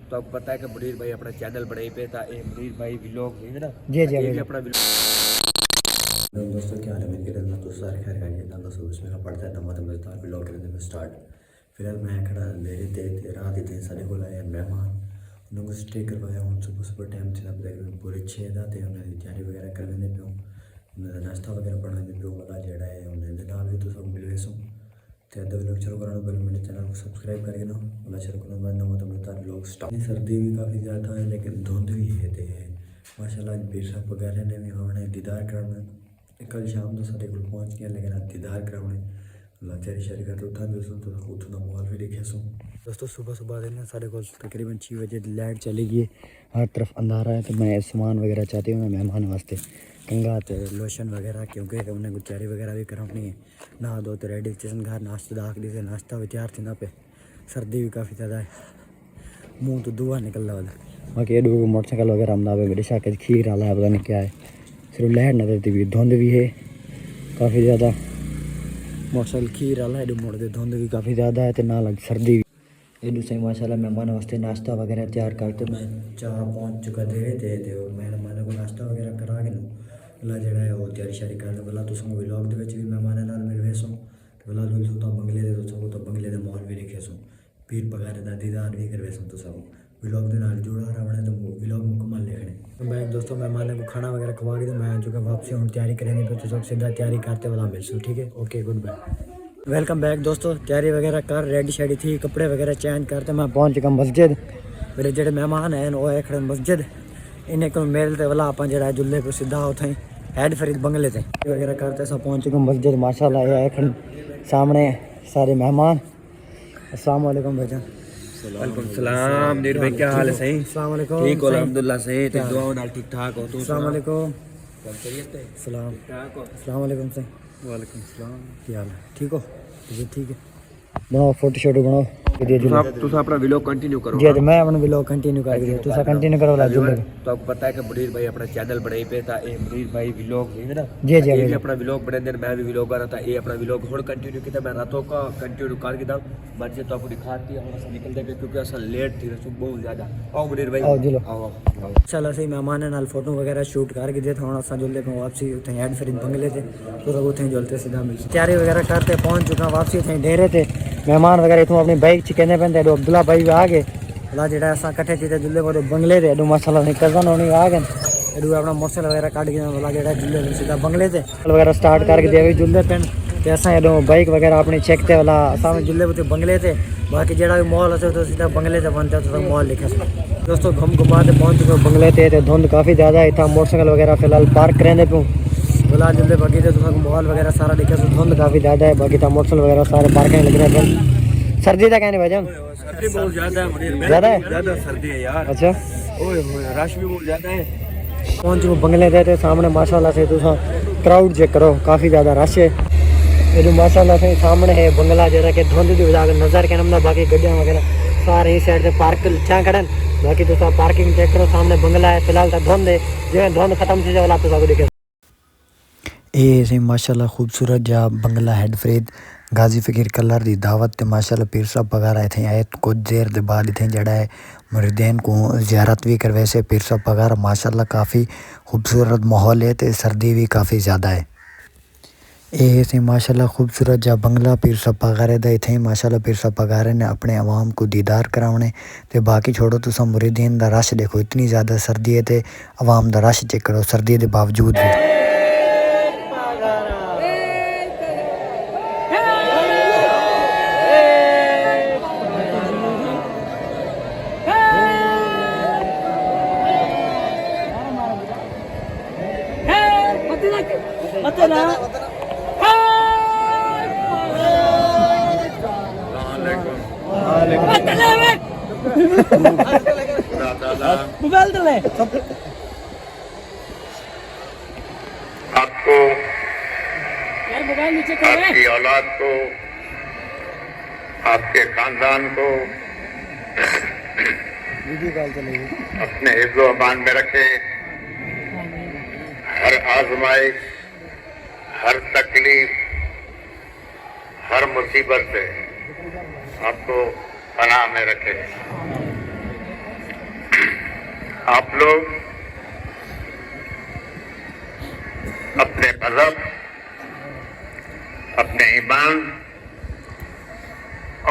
तो आपको पता है कि मुनीर भाई अपना चैनल बनाई पे था, मुनीर भाई व्लॉग है ना जी जी ये अपना दोस्तों क्या हाल है मेरे कहना तो सारे खैर का ये अल्लाह सब उसमें पड़ता है नमक मज़ेदार व्लॉग करने में स्टार्ट फिर मैं खड़ा मेरे थे रात ही थे साढ़े को आए मेहमान उन्होंने स्टे करवाया हूँ सुबह सुबह टाइम थी तकरीबन पूरे 6 दा थे उन्होंने तैयारी वगैरह करवाने पे उन्होंने नाश्ता वगैरह बनाने पे वाला जड़ा है उन्होंने नाल भी तो सब मिलवे सो तो अद्धा व्लॉग शुरू कराना पहले मेरे चैनल को सब्सक्राइब करके ना वाला शुरू करना बाद नवा तो मेरा व्लॉग स्टार्ट सर्दी भी काफ़ी ज़्यादा है लेकिन धुंध भी है तो माशाल्लाह बीर साहब वगैरह ने भी हमने दीदार करना कल शाम तो साढ़े को पहुँच गया लेकिन अब दीदार कराने अल्लाह तेरी शरीकत उठा दो तो उतना माहौल भी देखे सो दोस्तों सुबह सुबह देना साढ़े को तकरीबन 6 बजे लाइट चली गई हर तरफ अंधारा है तो मैं सामान वगैरह चाहती हूँ मेहमान वास्ते कंगा तो लोशन वगैरह क्योंकि उन्हें कुछ तैयारी वगैरह भी करानी है नहा दो तो रेडी स्टेशन घर नाश्ता दाख दी नाश्ता भी तैयार थी ना पे सर्दी भी काफ़ी ज़्यादा है मुँह तो धुआं निकल रहा वाला बाकी एडू मोटरसाइकिल वगैरह हम मेरे शायद खीर आला है पता नहीं क्या है सिर्फ लहर नजर दी भी धुंध भी है काफ़ी ज़्यादा मोटरसाइकिल खीर आला एडू मोड़ दे धुंध भी काफ़ी ज़्यादा है तो ना लग सर्दी भी एडू सही माशाल्लाह मेहमान वास्ते नाश्ता वगैरह तैयार करते मैं चाह पहुँच चुका दे तो मेहमान को नाश्ता वगैरह करा के अल्लाह जड़ा है वो तैयारी शारी कर दे भला तुम व्लॉग के भी मेहमान नाल मिलवे सो भला तो बंगले दे तो बंगले का माहौल भी देखे सो पीर पगारे का दीदार भी करवे सो तो सब व्लॉग के नाल जुड़ा रहना तो व्लॉग मुकम्मल देखने तो मैं दोस्तों मेहमान को खाना वगैरह खवा के तो मैं चुका वापसी हूँ तैयारी करेंगे तो सब सीधा तैयारी करते वाला मिलसूँ ठीक है okay good bye welcome back दोस्तों तैयारी वगैरह कर रेडी शेडी थी कपड़े वगैरह चेंज करते मैं पहुँच चुका मस्जिद मेरे जो मेहमान हैं वो है खड़े मस्जिद इन्हें को मेलते वाला आप जो जुल्ले को सीधा उठे हैड फरीद बंगले थे वगैरह करते सब पहुँच चुका मस्जिद माशाल्लाह ये है सामने सारे मेहमान अस्सलाम वालेकुम भाईजान वालेकुम सलाम नीर भाई क्या हाल है सही अस्सलाम वालेकुम ठीक हो अल्हम्दुलिल्लाह सही तो दुआओं नाल ठीक ठाक हो तू अस्सलाम वालेकुम सलाम ठीक हो अस्सलाम वालेकुम सही वालेकुम सलाम क्या हाल है ठीक हो जी ठीक है बनाओ फोटो शोटो बनाओ तुम अपना व्लॉग कंटिन्यू करो जी मैं अपना व्लॉग कंटिन्यू कर दिया तुम कंटिन्यू करो लाजू तो आपको पता है कि मुनीर भाई अपना चैनल बनाई पे था मुनीर भाई व्लॉग है ना जी जी ये भी अपना व्लॉग बने दिन मैं भी व्लॉग कर रहा था ये अपना व्लॉग थोड़ा कंटिन्यू किया मैं रातों का कंटिन्यू कर के मर्जी तो आपको दिखाती है हम निकलते पे क्योंकि असल लेट थी सुबह बहुत ज्यादा आओ मुनीर भाई आओ जी लो आओ चलो सही मेहमान नाल फोटो वगैरह शूट करके दे थोड़ा सा जुल्ले पे वापसी उठे हेड फरीद बंगले थे तो सब उठे जुलते सीधा मिल तैयारी वगैरह करते पहुंच चुका वापसी उठे डेरे थे मेहमान वगैरह इतों अपनी बाइक च कहने पे अब्दुल्ला भाई भी आ गए अल्लाह जो अस कट्ठे थी जुल्ले पर बंगले थे एडू माशाल्लाह कजन होनी आ गए एडू अपना मोटरसाइकिल वगैरह कट गया वाला जो जुल्ले सीधा बंगले थे वगैरह स्टार्ट करके दिया भी जुल्ले पेन तो अस एडो बाइक वगैरह अपनी चेकते वाला असा जुल्ले पे बंगले थे बाकी जो भी मॉल होते तो सीधा बंगले से बनते तो मॉल लिखे दोस्तों घूम घुमा के पहुंच चुके बंगले थे तो धुंध काफ़ी ज़्यादा है इतना मोटरसाइकिल वगैरह फिलहाल पार्क करेंगे पियूँ फिलहाल जुल्ले बाकी तो मॉल वगैरह सारा दिखे धुंध काफ़ी ज़्यादा है बाकी मोटरसाइकिल वगैरह सारे पार्किंग लग रहे हैं सर्दी का कहने भाईजान सर्दी बहुत ज्यादा है ज़्यादा है ज्यादा सर्दी है यार अच्छा ओए होए रश भी बहुत ज्यादा है पहुंच चुके बंगले थे सामने माशाल्लाह से तुम क्राउड चेक करो काफ़ी ज़्यादा रश है ये जो माशाल्लाह से सामने है बंगला जरा के धुंध की वजह नज़र के नमना बाकी गड्डियाँ वगैरह सारे इस साइड से पार्क छा खड़न बाकी तो पार्किंग चेक करो सामने बंगला है फिलहाल तो धुंध है जो धुंध खत्म थी वाला तो सब दिखे ये सही माशाल्लाह खूबसूरत जा बंगला हेड फरीद गाजी फ़कीर कलर दी दावत ते माशाल्लाह पीर साहब वगैरह इतने आए कुछ देर के बाद इतने जड़ा है मुरीदीन को ज़ियारत भी करवे से पीर साहब वगैरह माशाल्लाह काफ़ी खूबसूरत माहौल है तो सर्दी भी काफ़ी ज़्यादा है ये से माशाल्लाह खूबसूरत जा बंगला पीर साहब वगैरह दा इतने माशाल्लाह पीर साहब वगैरह ने अपने आवाम को दीदार कराने तो बाकी छोड़ो तो सब मुरीदीन दा रश देखो इतनी ज़्यादा सर्दी है तो आवाम दा रश चेक करो सर्दी के बावजूद भी आपको आपकी औलाद को आपके खानदान को अपने हिफ्ज़ो अमान में रखे हर आजमाइश हर तकलीफ हर मुसीबत से आपको पनाह में रखे। आप लोग अपने मजहब, अपने ईमान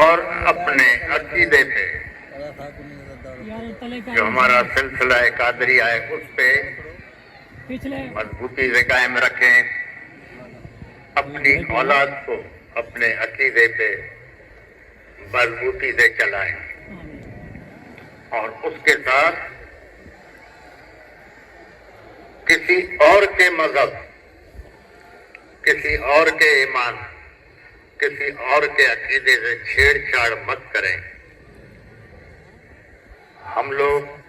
और अपने अकीदे पे, जो हमारा सिलसिला कादरिया है, उस पे मजबूती से कायम रखें। अपनी औलाद को अपने अकीदे पे मजबूती से चलाएं और उसके साथ किसी और के मजहब, किसी और के ईमान, किसी और के अकीदे से छेड़छाड़ मत करें। हम लोग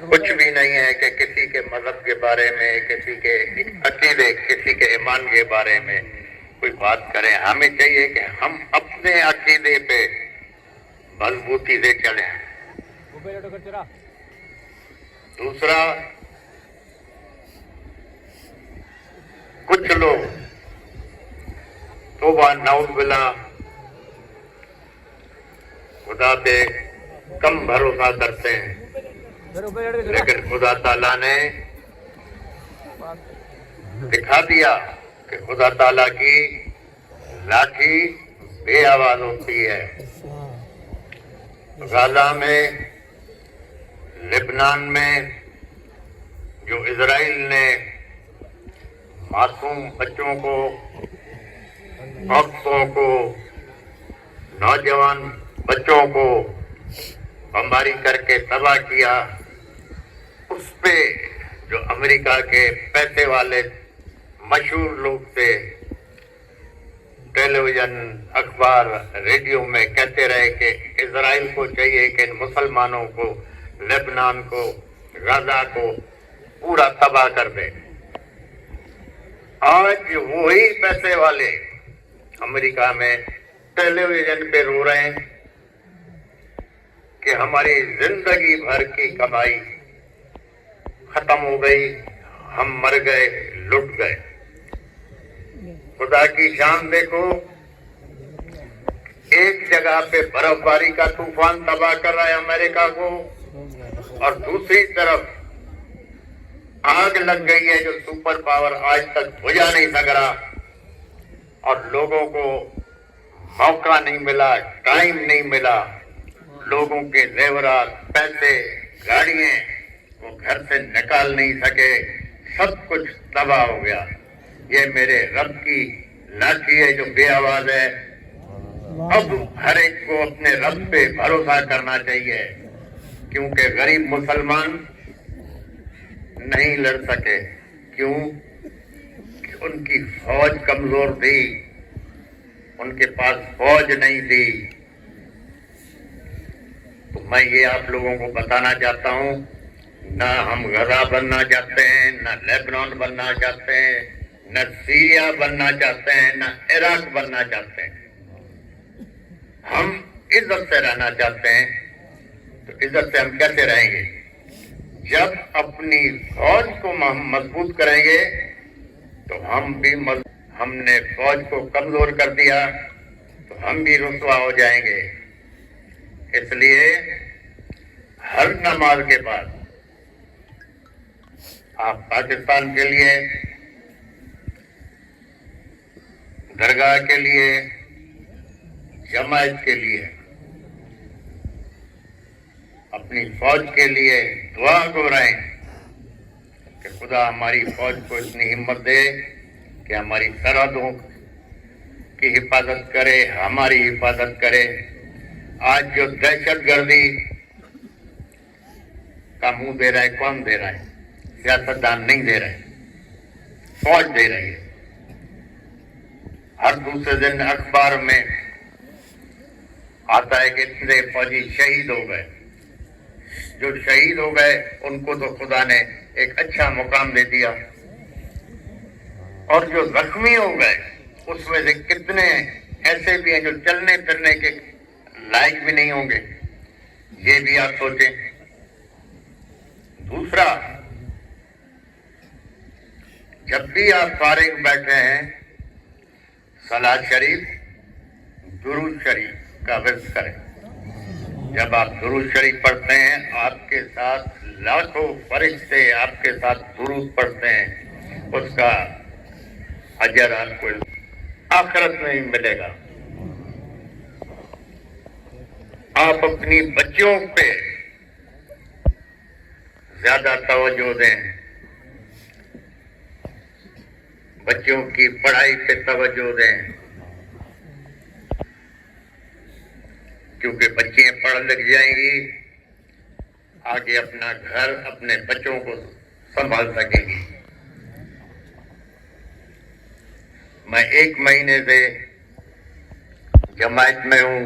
कुछ भी नहीं है कि किसी के मजहब के बारे में, किसी के अकीदे, किसी के ईमान के बारे में कोई बात करें। हमें चाहिए कि हम अपने अकीदे पे मजबूती से चलें। दूसरा, कुछ लोग तौबा नऊज़ खुदा पे कम भरोसा करते हैं, लेकिन खुदा ताला ने दिखा दिया कि खुदा ताला की लाठी बे आवाज होती है। गाजा में, लेबनान में जो इजराइल ने मासूम बच्चों को, औरतों को, नौजवान बच्चों को बमबारी करके तबाह किया, उस पे जो अमेरिका के पैसे वाले मशहूर लोग थे, टेलीविजन, अखबार, रेडियो में कहते रहे कि इजराइल को चाहिए कि इन मुसलमानों को, लेबनान को, गाजा को पूरा तबाह कर दे। आज वही पैसे वाले अमेरिका में टेलीविजन पे रो रहे हैं कि हमारी जिंदगी भर की कमाई खत्म हो गई, हम मर गए, लुट गए। खुदा की शान देखो, एक जगह पे बर्फबारी का तूफान तबाह कर रहा है अमेरिका को, और दूसरी तरफ आग लग गई है जो सुपर पावर आज तक बुझा नहीं सक रहा, और लोगों को मौका नहीं मिला, टाइम नहीं मिला। लोगों के जेवरात, पैसे, गाड़ियां वो घर से निकाल नहीं सके, सब कुछ तबाह हो गया। ये मेरे रब की लाठी है जो बेआवाज है। अब हर एक को अपने रब पे भरोसा करना चाहिए, क्योंकि गरीब मुसलमान नहीं लड़ सके। क्यों? कि उनकी फौज कमजोर थी, उनके पास फौज नहीं थी। तो मैं ये आप लोगों को बताना चाहता हूँ, ना हम गजा बनना चाहते हैं, ना लेबनान बनना चाहते हैं, न सीरिया बनना चाहते हैं, न इराक बनना चाहते हैं। हम इज्जत से रहना चाहते हैं। तो इज्जत से हम कैसे रहेंगे? जब अपनी फौज को हम मजबूत करेंगे तो हम भी हमने फौज को कमजोर कर दिया तो हम भी रुसवा हो जाएंगे। इसलिए हर नमाज के बाद आप पाकिस्तान के लिए, दरगाह के लिए, जमात के लिए, अपनी फौज के लिए दुआ दोहराएं कि खुदा हमारी फौज को इतनी हिम्मत दे कि हमारी सरहदों की हिफाजत करे, हमारी हिफाजत करे। आज जो दहशतगर्दी का मुंह दे रहा है, कौन दे रहा है? सियासतदान नहीं दे रहे, फौज दे रही है। हर दूसरे दिन अखबार में आता है कि इतने फौजी शहीद हो गए। जो शहीद हो गए उनको तो खुदा ने एक अच्छा मुकाम दे दिया, और जो जख्मी हो गए उसमें से कितने ऐसे भी हैं जो चलने फिरने के लायक भी नहीं होंगे। ये भी आप सोचें। दूसरा, जब भी आप फारिग बैठे हैं सलाद शरीफ, दुरूद शरीफ का विर्द करें। जब आप दुरूद शरीफ पढ़ते हैं, आपके साथ लाखों फरिश्ते आपके साथ दुरूद पढ़ते हैं, उसका अजर आपको आखिरत में ही मिलेगा। आप अपनी बच्चियों पे ज्यादा तवज्जो दें, बच्चों की पढ़ाई पे तवज्जो दें, क्योंकि बच्चियां पढ़ लिख जाएंगी, आगे अपना घर, अपने बच्चों को संभाल सकेंगी। मैं 1 महीने से जमायत में हूं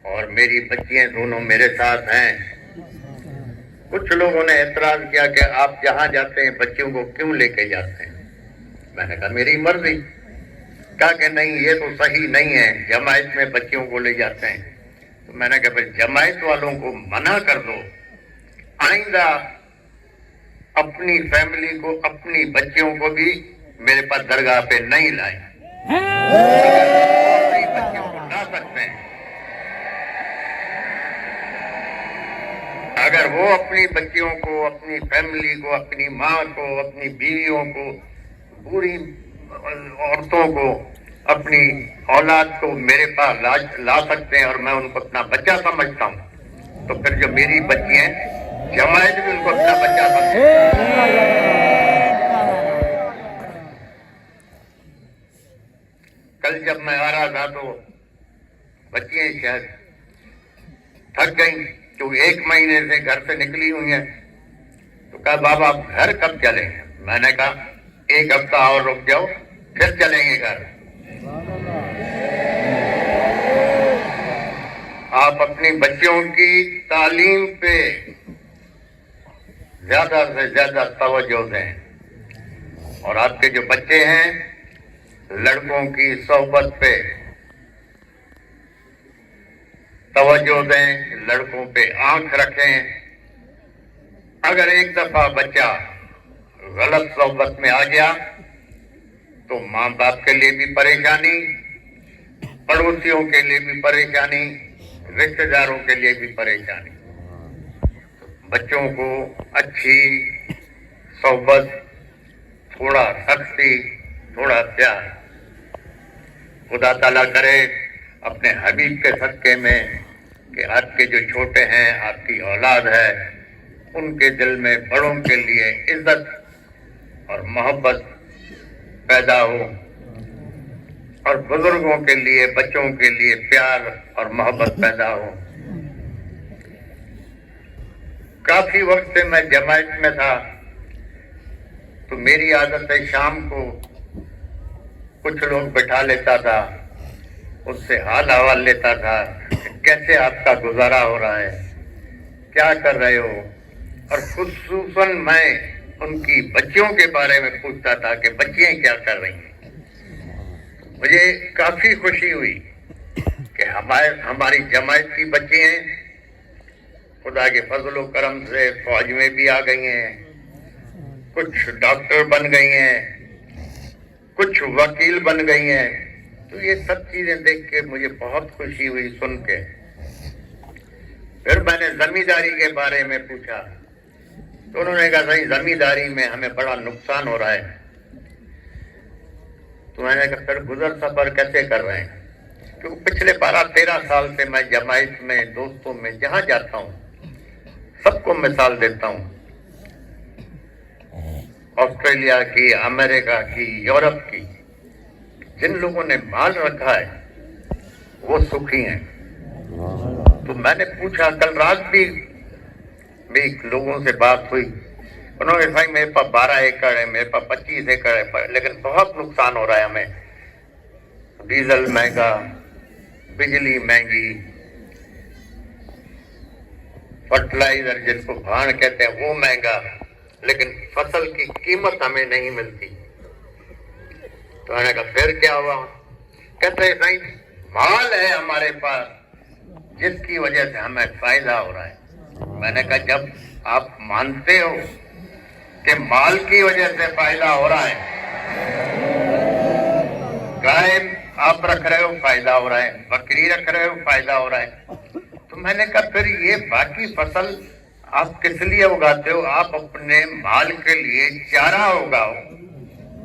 और मेरी बच्चियां दोनों मेरे साथ हैं। कुछ लोगों ने एतराज किया कि आप जहां जाते हैं बच्चियों को क्यों लेके जाते हैं। मैंने कहा मेरी मर्जी। कहा कि नहीं, ये तो सही नहीं है, जमायत में बच्चियों को ले जाते हैं। तो मैंने कहा भाई जमायत वालों को मना कर दो, आइंदा अपनी फैमिली को, अपनी बच्चियों को भी मेरे पास दरगाह पे नहीं लाए। बच्चियों को ला सकते हैं। अगर वो अपनी बच्चियों को, अपनी फैमिली को, अपनी माँ को, अपनी बीवियों को, पूरी औरतों को, अपनी औलाद को मेरे पास ला सकते हैं और मैं उनको अपना बच्चा समझता हूँ, तो फिर जो मेरी बच्ची हैं, जमायत भी उनको अपना बच्चा समझती है। कल जब मैं आ रहा था तो बच्चियां शायद थक गई, क्योंकि 1 महीने से घर से निकली हुई हैं। तो कहा बाबा आप घर कब चलेंगे? मैंने कहा 1 हफ्ता और रुक जाओ, फिर चलेंगे घर। आप अपनी बच्चियों की तालीम पे ज्यादा से ज्यादा तवज्जो दें और आपके जो बच्चे हैं, लड़कों की सोहबत पे तवज्जो दें, लड़कों पे आंख रखें। अगर एक दफा बच्चा गलत सोहबत में आ गया तो माँ बाप के लिए भी परेशानी, पड़ोसियों के लिए भी परेशानी, रिश्तेदारों के लिए भी परेशानी। बच्चों को अच्छी सोहबत, थोड़ा सख्ती, थोड़ा प्यार, खुदा ताला करे अपने हबीब के सदके में कि आपके जो छोटे हैं, आपकी औलाद है, उनके दिल में बड़ों के लिए इज्जत और मोहब्बत पैदा हो और बुजुर्गों के लिए, बच्चों के लिए प्यार और मोहब्बत पैदा हो। काफी वक्त से मैं जमायत में था तो मेरी आदत है शाम को कुछ लोग बिठा लेता था, उससे हाल हवाल लेता था, कैसे आपका गुजारा हो रहा है, क्या कर रहे हो, और खुसूसन मैं उनकी बच्चियों के बारे में पूछता था कि बच्चियां क्या कर रही हैं। मुझे काफी खुशी हुई कि हमारी जमायत की बच्चियां खुदा के फजल करम से फौज में भी आ गई हैं, कुछ डॉक्टर बन गई हैं, कुछ वकील बन गई हैं। तो ये सब चीजें देख के मुझे बहुत खुशी हुई सुन के। फिर मैंने जमींदारी के बारे में पूछा तो उन्होंने कहा सही जमींदारी में हमें बड़ा नुकसान हो रहा है। तो मैंने कहा फिर गुजर सफर कैसे कर रहे हैं? क्योंकि पिछले 12-13 साल से मैं जमायत में, दोस्तों में जहां जाता हूं सबको मिसाल देता हूं, ऑस्ट्रेलिया की, अमेरिका की, यूरोप की, जिन लोगों ने माल रखा है वो सुखी हैं। तो मैंने पूछा, कल रात भी लोगों से बात हुई, उन्होंने भाई मेरे पास 12 एकड़ है, मेरे पास 25 एकड़ है, लेकिन बहुत नुकसान हो रहा है हमें। डीजल महंगा, बिजली महंगी, फर्टिलाइजर जिसको भाण कहते हैं वो महंगा, लेकिन फसल की कीमत हमें नहीं मिलती। तो मैंने कहा फिर क्या हुआ? कहते हैं नहीं, माल है हमारे पास जिसकी वजह से हमें फायदा हो रहा है। मैंने कहा जब आप मानते हो कि माल की वजह से फायदा हो रहा है गाय आप रख रहे हो फायदा हो रहा है, बकरी रख रहे हो फायदा हो रहा है। तो मैंने कहा फिर ये बाकी फसल आप किस लिए उगाते हो? आप अपने माल के लिए चारा उगाओ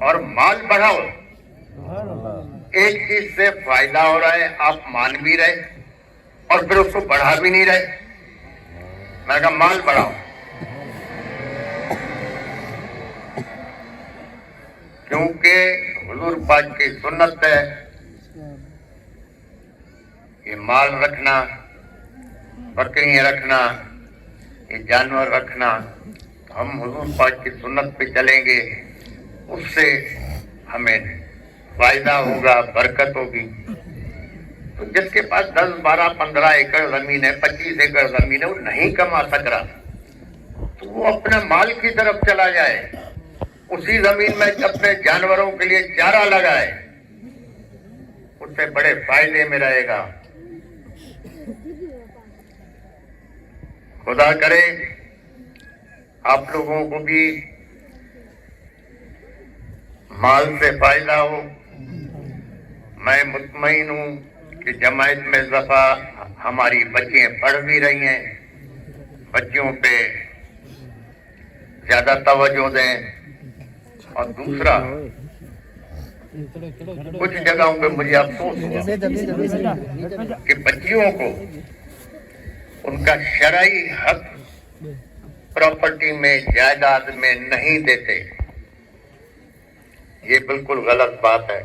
और माल बढ़ाओ। एक चीज से फायदा हो रहा है, आप मान भी रहे और फिर उसको बढ़ा भी नहीं रहे। मैं कहा माल बढ़ाओ, क्योंकि हुजूर पाक की सुन्नत है ये माल रखना, बकरियां रखना, ये जानवर रखना। हम हुजूर पाक की सुन्नत पे चलेंगे, उससे हमें फायदा होगा, बरकत होगी। तो जिसके पास 10, 12, 15 एकड़ जमीन है, 25 एकड़ जमीन है, वो नहीं कमा सक रहा, तो वो अपने माल की तरफ चला जाए, उसी जमीन में अपने जानवरों के लिए चारा लगाए, उससे बड़े फायदे में रहेगा। खुदा करे आप लोगों को भी माल से फायदा हो। मैं मुतमईन हूं कि जमायत में इस दफा हमारी बच्चियां पढ़ भी रही हैं, बच्चियों पे ज्यादा तवज्जो दें। और दूसरा, कुछ जगहों पे मुझे अफसोस हुआ कि बच्चियों को उनका शरई हक प्रॉपर्टी में, जायदाद में नहीं देते। ये बिल्कुल गलत बात है।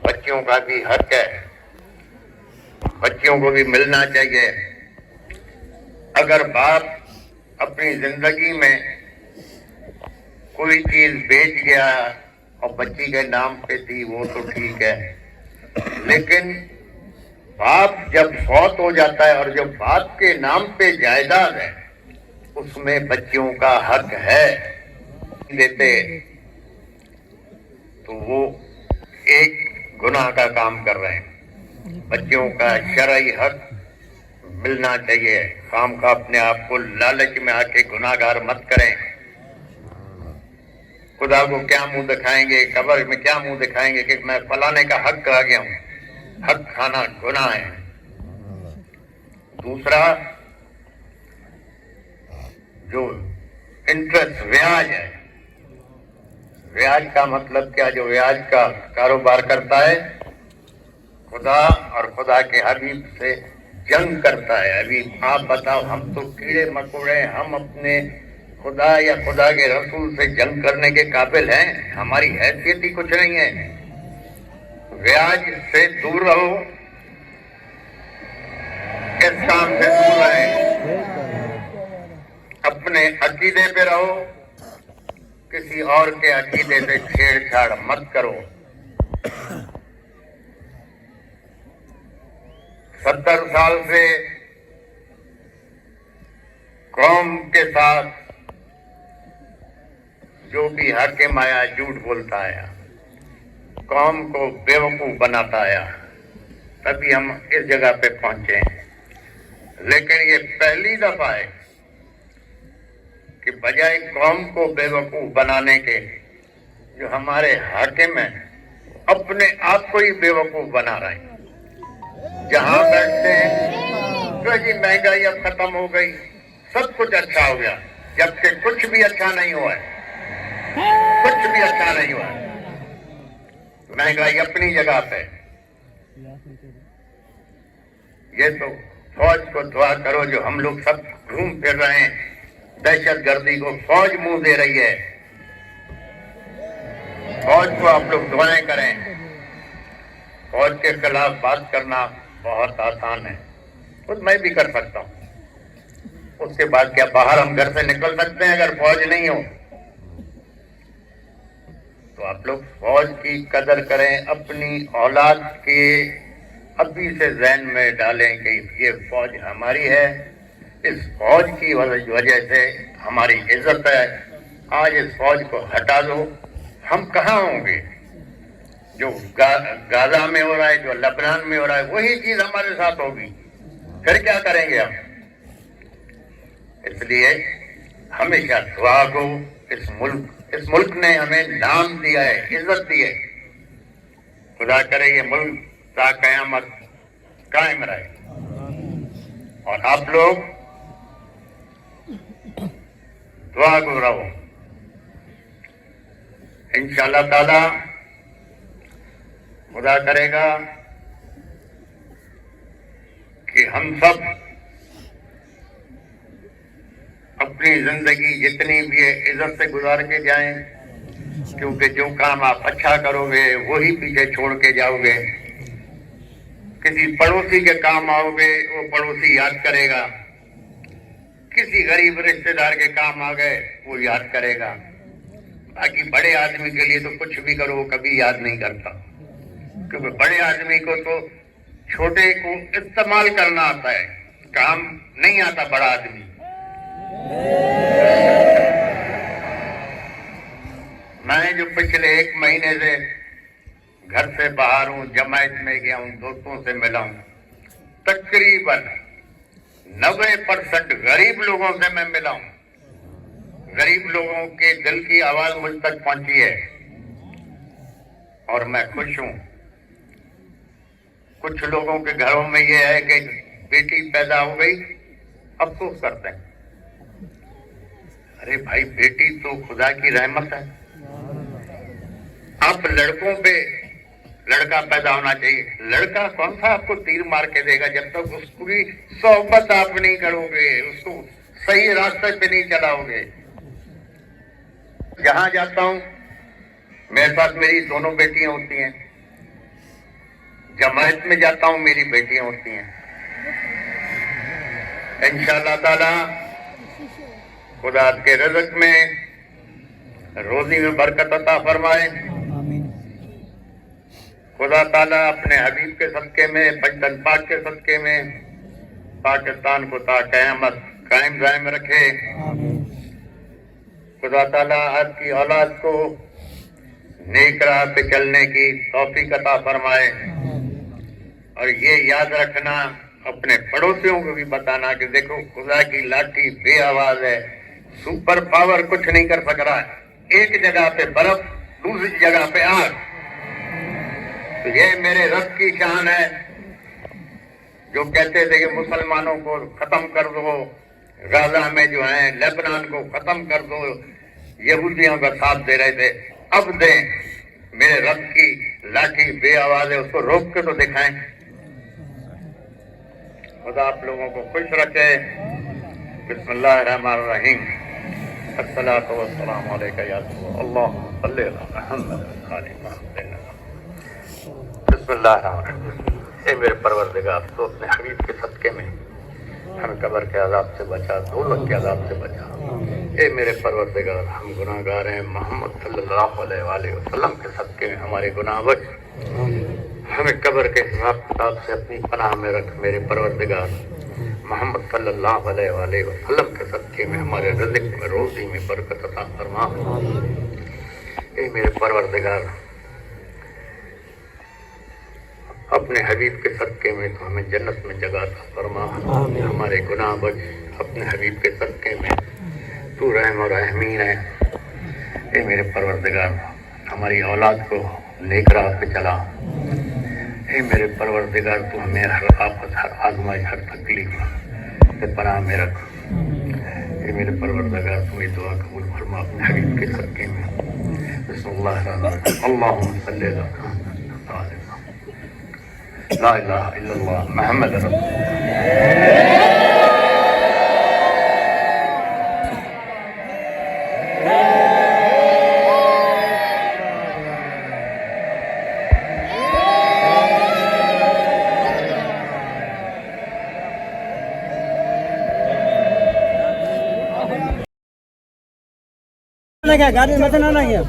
बच्चियों का भी हक है, बच्चियों को भी मिलना चाहिए। अगर बाप अपनी जिंदगी में कोई चीज बेच गया और बच्ची के नाम पे थी, वो तो ठीक है, लेकिन बाप जब फौत हो जाता है और जब बाप के नाम पे जायदाद है, उसमें बच्चियों का हक है देते, तो वो एक गुनाह का काम कर रहे हैं। बच्चियों का शरई हक मिलना चाहिए। काम का अपने आप को लालच में आके गुनाहगार मत करें। खुदा को क्या मुंह दिखाएंगे, कब्र में क्या मुंह दिखाएंगे कि मैं फलाने का हक खा गया हूं। हक खाना गुनाह है। दूसरा, जो इंटरेस्ट ब्याज है, ब्याज का मतलब क्या? जो ब्याज का कारोबार करता है, खुदा और खुदा के हबीब से जंग करता है। अभी आप बताओ, हम तो कीड़े मकोड़े, हम अपने खुदा या खुदा के रसूल से जंग करने के काबिल हैं? हमारी हैसियत ही कुछ नहीं है। ब्याज से दूर रहो, इस काम से दूर रहे, अपने अकीदे पे रहो, किसी और के अकीदे से छेड़छाड़ मत करो। 70 साल से कौम के साथ जो भी हाकिम आया झूठ बोलता आया, कौम को बेवकूफ बनाता आया, तभी हम इस जगह पे पहुंचे हैं। लेकिन ये पहली दफा है कि बजाय कौम को बेवकूफ बनाने के, जो हमारे हाकिम हैं अपने आप को ही बेवकूफ बना रहे हैं। जहां बैठते हैं तो जी महंगाई अब खत्म हो गई, सब कुछ अच्छा हो गया, जबकि कुछ भी अच्छा नहीं हुआ है, कुछ भी अच्छा नहीं हुआ है। महंगाई अपनी जगह पे। ये तो फौज को दुआ करो, जो हम लोग सब घूम फिर रहे हैं, दहशत गर्दी को फौज मुंह दे रही है। फौज को आप लोग दुआएं करें। फौज के खिलाफ बात करना बहुत आसान है, खुद मैं भी कर सकता हूं। उसके बाद क्या बाहर हम घर से निकल सकते हैं अगर फौज नहीं हो? तो आप लोग फौज की कदर करें, अपनी औलाद के अभी से ज़हन में डालें कि ये फौज हमारी है, इस फौज की वजह से हमारी इज्जत है। आज इस फौज को हटा दो, हम कहाँ होंगे? जो गाजा में हो रहा है, जो लबनान में हो रहा है, वही चीज हमारे साथ होगी, फिर क्या करेंगे हम? इसलिए हमेशा दुआ को, इस मुल्क ने हमें नाम दिया है, इज्जत दी है, खुदा करे ये मुल्क ता कयामत कायम रहे। और आप लोग दुआ को रहो, इंशाअल्लाह ताला खुदा करेगा कि हम सब अपनी जिंदगी जितनी भी है इज्जत से गुजार के जाएं, क्योंकि जो काम आप अच्छा करोगे वही पीछे छोड़ के जाओगे। किसी पड़ोसी के काम आओगे वो पड़ोसी याद करेगा, किसी गरीब रिश्तेदार के काम आ गए वो याद करेगा। बाकी बड़े आदमी के लिए तो कुछ भी करो वो कभी याद नहीं करता, क्योंकि बड़े आदमी को तो छोटे को इस्तेमाल करना आता है, काम नहीं आता बड़ा आदमी। मैं जो पिछले 1 महीने से घर से बाहर हूँ, जमायत में गया हूँ, दोस्तों से मिला हूँ, तकरीबन 90% गरीब लोगों से मैं मिला हूँ। गरीब लोगों के दिल की आवाज मुझ तक पहुंची है और मैं खुश हूँ। कुछ लोगों के घरों में यह है कि बेटी पैदा हो गई, अफसोस करते हैं। अरे भाई, बेटी तो खुदा की रहमत है। आप लड़कों पे लड़का पैदा होना चाहिए। लड़का कौन सा आपको तीर मार के देगा जब तक उसकी सोहबत आप नहीं करोगे, उसको सही रास्ते पे नहीं चलाओगे। जहां जाता हूं मेरे पास मेरी दोनों बेटियां होती हैं, जमायत में जाता हूं मेरी बेटियां होती हैं। इंशाअल्लाह ताला खुदा के रिज़्क़ में, रोजी में बरकत अता फरमाए। खुदा ताला अपने हबीब के सदके में, बचन पाक के सदके में पाकिस्तान को ता क़यामत कायम दायम रखे। खुदा ताला आपकी औलाद को नेक राह पे चलने की तौफीक अता फरमाए। और ये याद रखना, अपने पड़ोसियों को भी बताना कि देखो खुदा की लाठी बेआवाज है, सुपर पावर कुछ नहीं कर सक रहा है। एक जगह पे बर्फ, दूसरी जगह पे आग, तो ये मेरे रब की शान है। जो कहते थे कि मुसलमानों को खत्म कर दो, गाजा में जो है लेबनान को खत्म कर दो, यहूदियों का साथ दे रहे थे, अब दें। मेरे रब की लाठी बेआवाज है, उसको रोक के तो दिखाएं। खुदा आप लोगों को खुश रखे। बिस्मिल्लाहिर्रहमानिर्रहीम। अस्सलातु वस्सलामु अलैका या अल्लाहुम्मा सल्लि अला मुहम्मद व आलि मुहम्मद। बिस्मिल्लाहिर्रहमानिर्रहीम। ए मेरे परवरदिगार, तो अपने हबीब के सदके में हमें कब्र के अज़ाब से बचा, दोज़ख के अज़ाब से बचा। ए मेरे परवरदिगार, हम गुनाहगार हैं, मोहम्मद सल्लल्लाहु अलैहि वसल्लम के सदके में हमारे गुनाह बख्श, हमें कब्र के हिसाब किताब से अपनी पनाह में रख। मेरे परवरदिगार, मोहम्मद सल्लल्लाहु अलैहि वसल्लम के सदके में हमारे रिज़्क़ में, रोज़ी में बरकत अता फरमा। ए मेरे परवरदिगार, अपने हबीब के सदके में तो हमें जन्नत में जगह अता फरमा। हमारे गुनाह बख्श, अपने हबीब के सदके में तू रहम और रहमीन है। ए मेरे परवरदिगार, हमारी औलाद को नेक राह पे चला। ए मेरे परवरदिगार, तू हमें हर आफत, हर आजमाइश, हर तकलीफ से पनाह में रख। ए मेरे परवरदिगार, तू ये दुआ कबूल फरमा अपने हबीब के सदके में। बिस्मिल्लाहिर्रहमानिर्रहीम। अल्लाहुम्मा सल्लि अला मुहम्मद ला इलाहा इल्लल्लाह मुहम्मद रसूलुल्लाह। क्या गाड़ी में मत आना गया।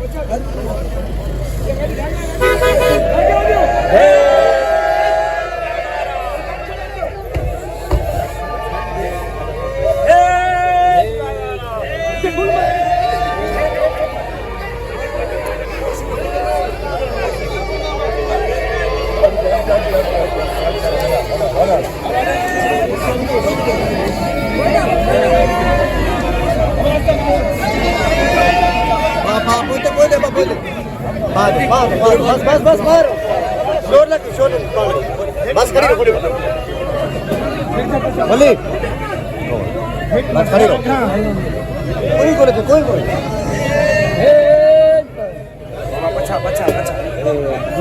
बस बस बस मारो। बस खड़ी रहो भले बस खड़ी रहो कोई बोले तो कोई बोले बच्चा बच्चा बच्चा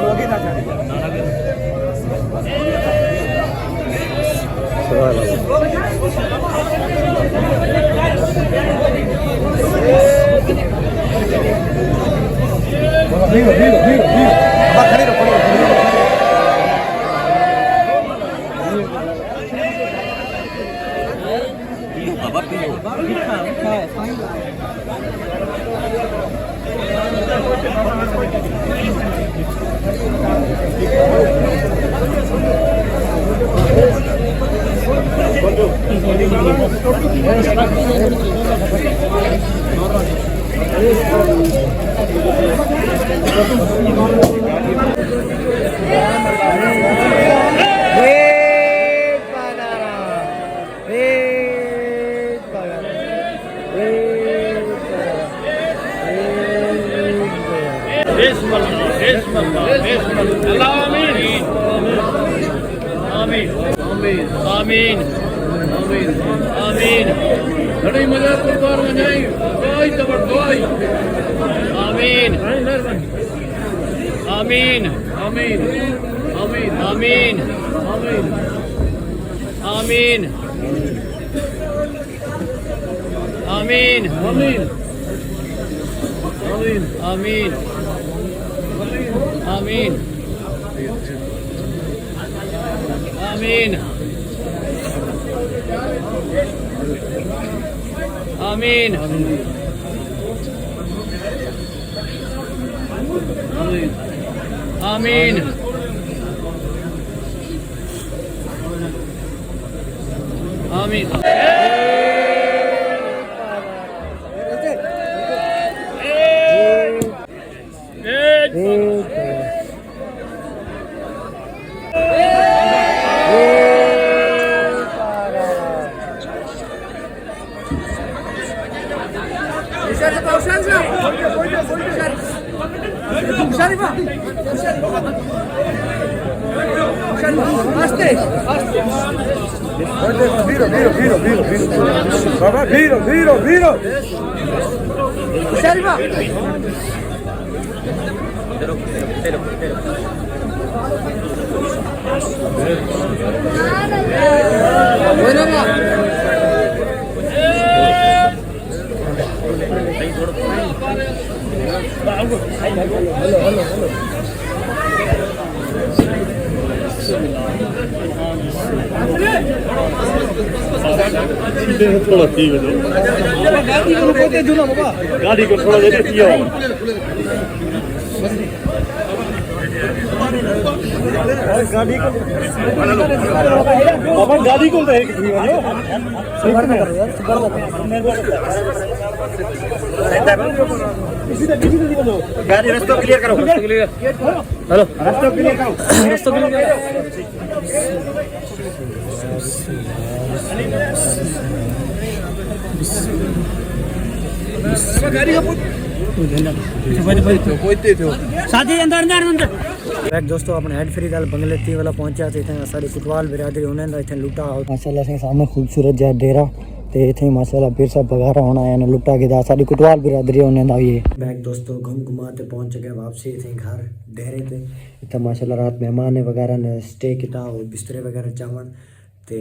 लोगे ना जाने भीड़ भीड़ भीड़ भीड़ अब खड़ी रहो बाबा آمین آمین آمین بڑی مزہ قربان ہو جائیں دعائی تو دعائی آمین آمین آمین آمین آمین آمین آمین آمین آمین آمین آمین آمین آمین آمین Viro, viro, viro, viro, viro. Baba, viro, viro, viro. Arriba. थोड़ा ठीक है गाड़ी को थोड़ा देर किया गाड़ी को बाबा गाड़ी को तो गाड़ी रास्ता क्लियर करो हेलो रास्ता क्लियर करो रास्ता क्लियर दोस्तों अपने हेड फ्री दल बंगले ती वाला पहुंचा थे इतने सारी कुटवाल बिरादरी उन्हें इतने लुटा माशाल्लाह से सामने खूबसूरत जहा डेरा ते इतने माशाल्लाह पीर साहब बगारा होना है लुटा के दा सारी कुटवाल बिरादरी उन्हें दा ये बैग दोस्तों घूम घुमाते पहुंच गए वापसी थे घर डेरे पे इतना माशाल्लाह रात मेहमान वगैरह ने स्टे किया और बिस्तरे वगैरह चावन ते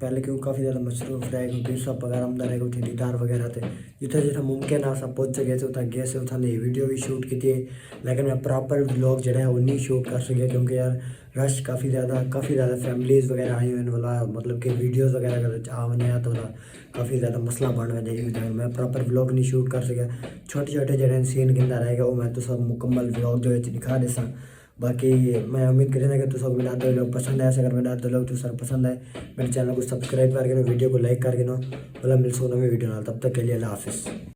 पहले क्यों काफ़ी ज़्यादा मसरूफ रहे पीर साहब वगैरह अंदर रहे थे दीदार वगैरह थे जितना जितना मुमकिन है सब पहुँच गए थे उतना गए से उतना वीडियो भी शूट की थी लेकिन मैं प्रॉपर व्लॉग जो है वो नहीं शूट कर सके क्योंकि यार रश काफ़ी ज़्यादा फैमिलीज़ वगैरह आई हुई वाला मतलब कि वीडियोज़ वगैरह अगर आया तो काफ़ी ज़्यादा मसला बन गया मैं प्रॉपर व्लॉग नहीं शूट कर सका छोटे छोटे जो सीन के अंदर रहेगा वो मैं तो सब मुकम्मल व्लॉग जो दिखा दे सा बाकी मैं उम्मीद करें कि सब मेरा दो लोग पसंद आए अगर मेरा दो लोग तो सर पसंद आए मेरे चैनल को सब्सक्राइब करके वीडियो को लाइक करके ना मतलब मिल सो नवी वीडियो तब तक के लिए अल्लाह हाफिज़।